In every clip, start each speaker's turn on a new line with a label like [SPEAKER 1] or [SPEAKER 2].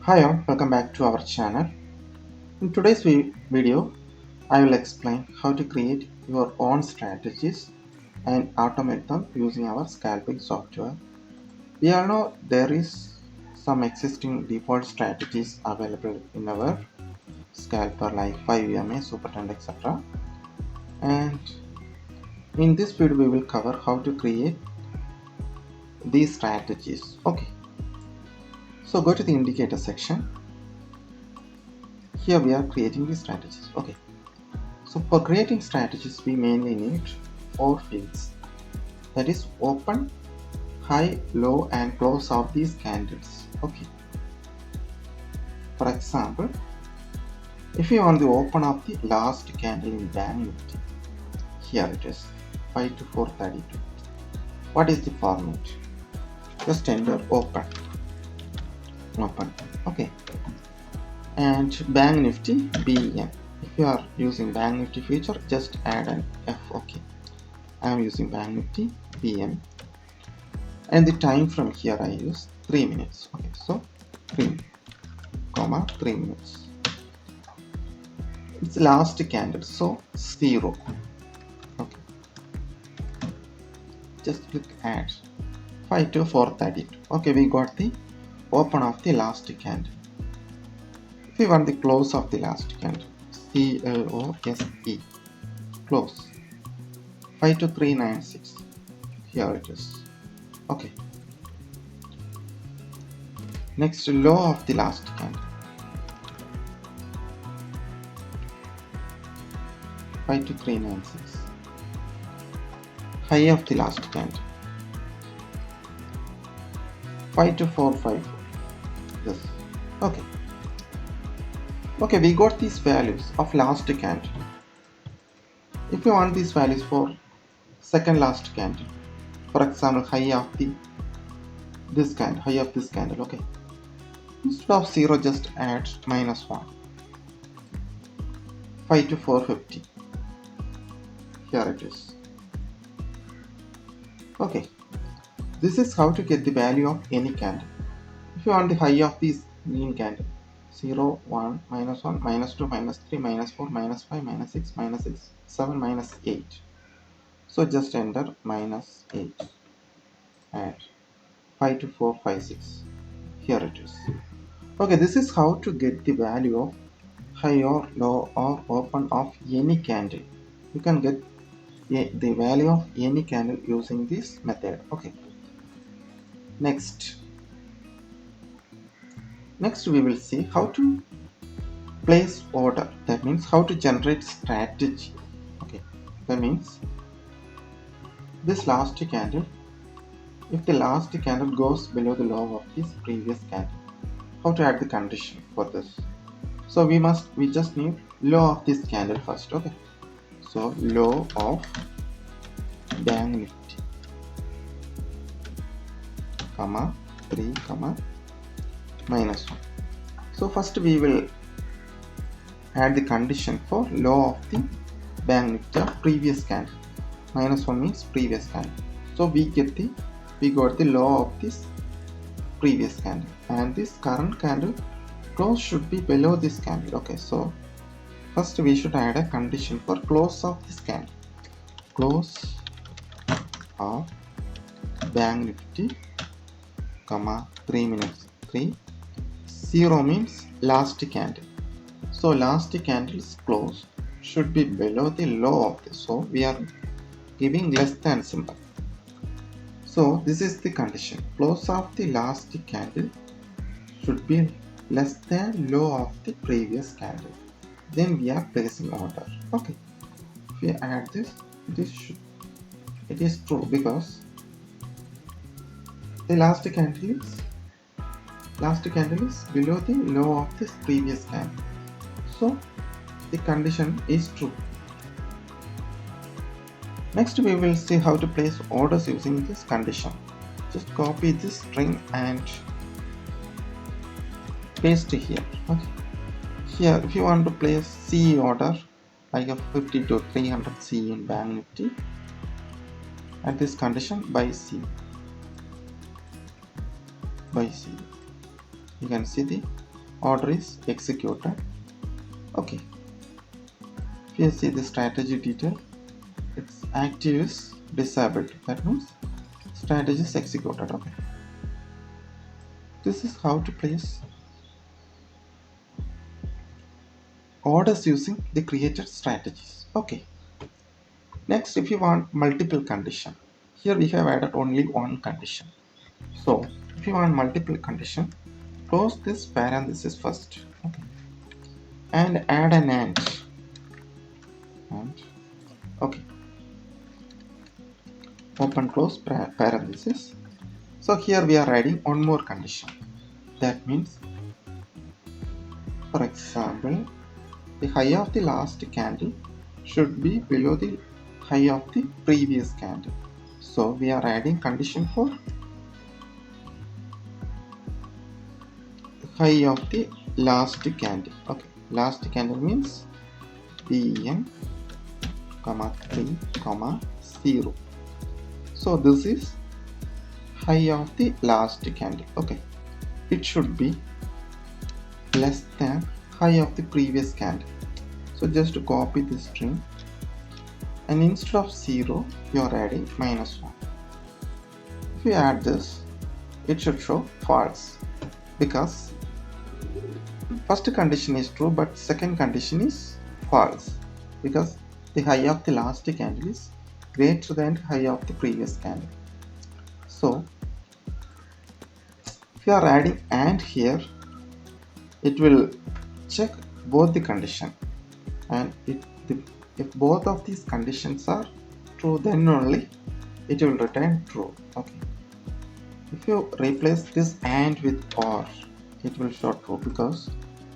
[SPEAKER 1] Hi all, welcome back to our channel. In today's video, I will explain how to create your own strategies and automate them using our scalping software. We all know there is some existing default strategies available in our scalper like 5EMA, Supertrend, etc. And in this video, we will cover how to create these strategies. Okay, so go to the indicator section. Here we are creating these strategies. Okay. So for creating strategies, we mainly need four fields. That is open, high, low, and close of these candles. Okay. For example, if you want to open up the last candle in Bank Nifty, here it is 5 to 432. What is the format? Just enter open. Open. Okay. And Bank Nifty BM. If you are using Bank Nifty feature, just add an F. Okay. I am using Bank Nifty BM, and the time from here I use 3 minutes. Okay, so 3 minutes. It's last candle, so 0. Okay, just click add 5 to 432. Okay, we got the open of the last candle. If we want the close of the last candle, CLOSE, close 5 to 396. Here it is. Okay. Next, low of the last candle, 5 to 396. High of the last candle, 5 to 454. Yes. Okay. Okay, we got these values of last candle. If you want these values for second last candle, for example, high of this candle, okay. Instead of 0, just add -1. 5 to 450. Here it is. Okay. This is how to get the value of any candle. If you want the high of this mean candle, 0, 1, -1, -2, -3, -4, -5, -6, -6, 7, -8. So just enter -8. Add 5 to 456. Here it is. Okay, this is how to get the value of high or low or open of any candle. You can get the value of any candle using this method. Okay. Next we will see how to place order. That means how to generate strategy. Okay, that means this last candle, if the last candle goes below the low of this previous candle, how to add the condition for this? So we just need low of this candle first. Okay, so low of Bank Nifty, comma 3, comma -1. So first we will add the condition for low of the Bank Nifty of previous candle. -1 means previous candle. So we got the low of this previous candle, and this current candle close should be below this candle. Okay, so first we should add a condition for close of this candle. Close of Bank Nifty, comma 3 minutes 3. 0 means last candle. So last candle's close should be below the low of this. So we are giving less than symbol. So this is the condition. Close of the last candle should be less than low of the previous candle. Then we are placing order. Okay. If we add this, it is true because the last candle is below the low of this previous candle. So the condition is true. Next we will see how to place orders using this condition. Just copy this string and paste here. Okay. Here if you want to place CE order like a 50 to 300 CE in Bank Nifty, add this condition by C. You can see the order is executed. Okay, if you see the strategy detail, its active is disabled, that means strategy is executed. Okay, this is how to place orders using the created strategies. Okay, next, if you want multiple condition, here we have added only one condition. So if you want multiple condition, close this parenthesis first, okay, and add an and okay, open close parenthesis. So here we are adding one more condition. That means, for example, the high of the last candle should be below the high of the previous candle. So we are adding condition for high of the last candle. Okay, last candle means BN, 3, 0. So this is high of the last candle. Okay, it should be less than high of the previous candle. So just to copy this string, and instead of 0 you are adding -1. If you add this, it should show false, because first condition is true but second condition is false, because the high of the last candle is greater than high of the previous candle. So if you are adding and here, it will check both the condition, and if both of these conditions are true, then only it will return true. Okay, if you replace this and with or, it will show true because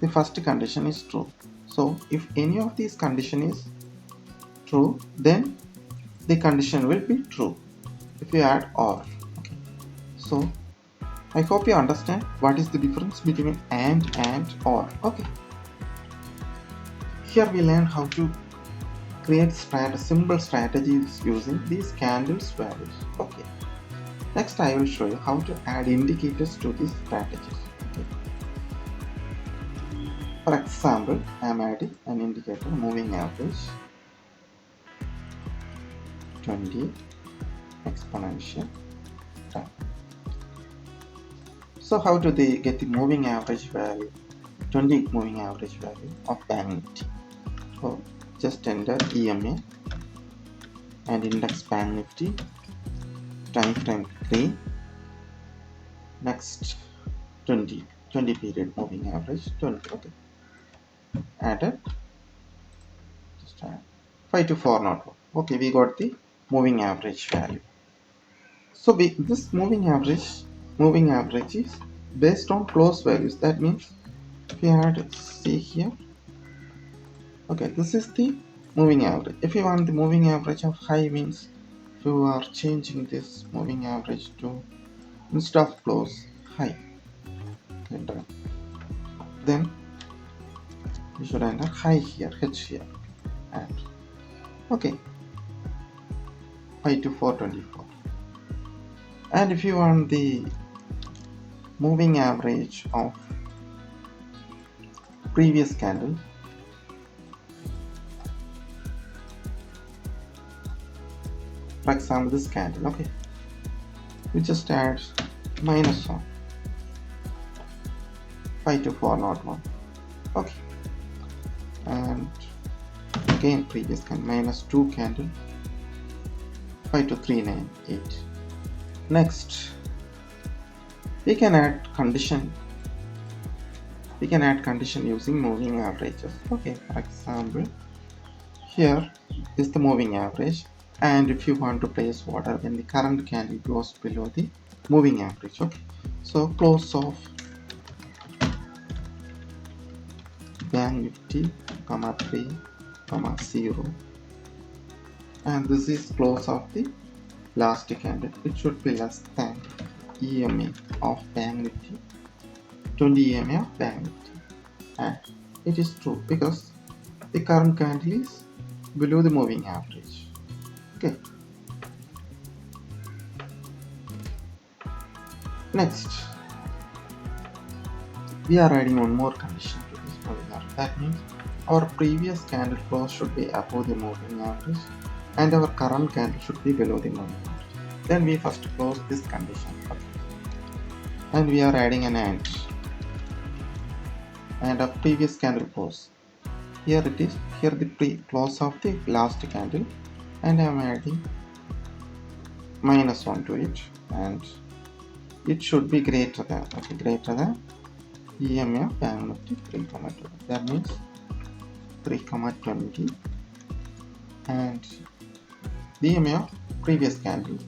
[SPEAKER 1] the first condition is true. So if any of these condition is true, then the condition will be true if you add or. Okay, so I hope you understand what is the difference between and or. Okay, here we learn how to create simple strategies using these candles values. Okay, next I will show you how to add indicators to these strategies. Okay. For example, I am adding an indicator moving average 20 exponential time. So how do they get the moving average value, 20 moving average value of Bank Nifty? So just enter EMA and index Bank Nifty, time frame 3, next 20 period moving average 20. Okay, added, just add 52401. Okay, we got the moving average value. So this moving average is based on close values. That means if you had see here, okay, this is the moving average. If you want the moving average of high, means if you are changing this moving average to, instead of close, high, enter, then you should enter high here, H here, and okay, 52424. And if you want the moving average of previous candle, for example this candle, okay, we just add -1, 52401. Okay, and again previous candle, -2 candle, 52398. Next, we can add condition using moving averages. Okay, for example, here is the moving average, and if you want to place order when the current candle goes below the moving average. Okay, so close of Bank Nifty, 3, 0, and this is close of the last candle. It should be less than EMA of Bank Nifty, 20 EMA of Bank Nifty, and it is true because the current candle is below the moving average. Okay, next we are adding one more condition to this formula. That means our previous candle close should be above the moving average and our current candle should be below the moving average. Then we first close this condition. Okay. And we are adding an and a previous candle close. Here it is, here the close of the last candle, and I am adding -1 to it, and it should be greater than EMA of Bank Nifty 3,20. That means 3,20 and the EMA of previous candle,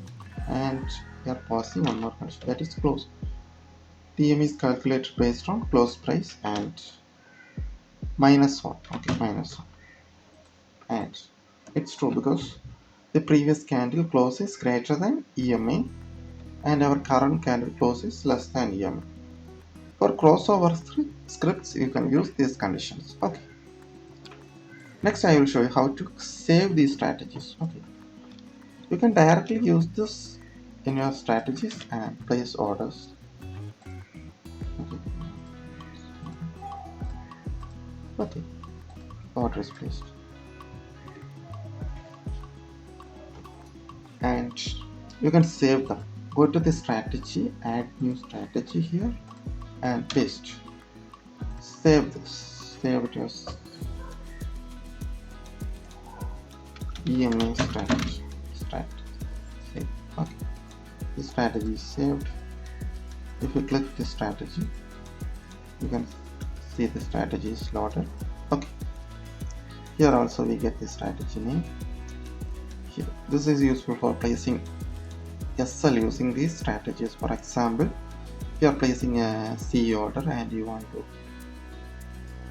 [SPEAKER 1] and we are passing one more condition, that is close. The EMA is calculated based on close price and -1. Okay, -1. And it's true because the previous candle close is greater than EMA and our current candle close is less than EMA. For crossover scripts, you can use these conditions. Okay. Next, I will show you how to save these strategies. Okay. You can directly use this in your strategies and place orders. Okay. Order is placed. And you can save them. Go to the strategy, add new strategy here, and paste. Save this. Save it as EMA strategy. Save. Okay. The strategy is saved. If you click the strategy, you can see the strategy is loaded. Okay. Here also we get the strategy name. Here. This is useful for placing SL using these strategies. For example, if you are placing a C order and you want to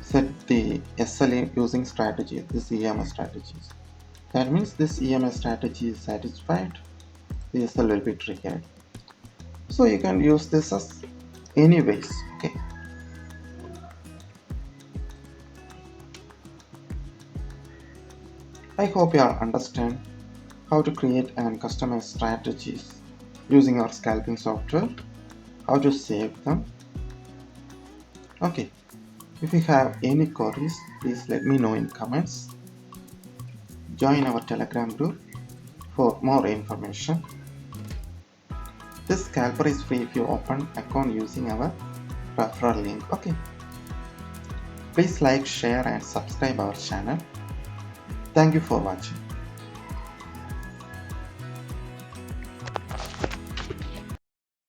[SPEAKER 1] set the SL using strategy, this EMA strategies. That means this EMA strategy is satisfied, the SL will be triggered. So you can use this as anyways. Okay. I hope you all understand how to create and customize strategies using our scalping software, how to save them. Okay, if you have any queries, please let me know in comments. Join our Telegram group for more information. This scalper is free if you open account using our referral link. Okay, please like, share and subscribe our channel. Thank you for watching.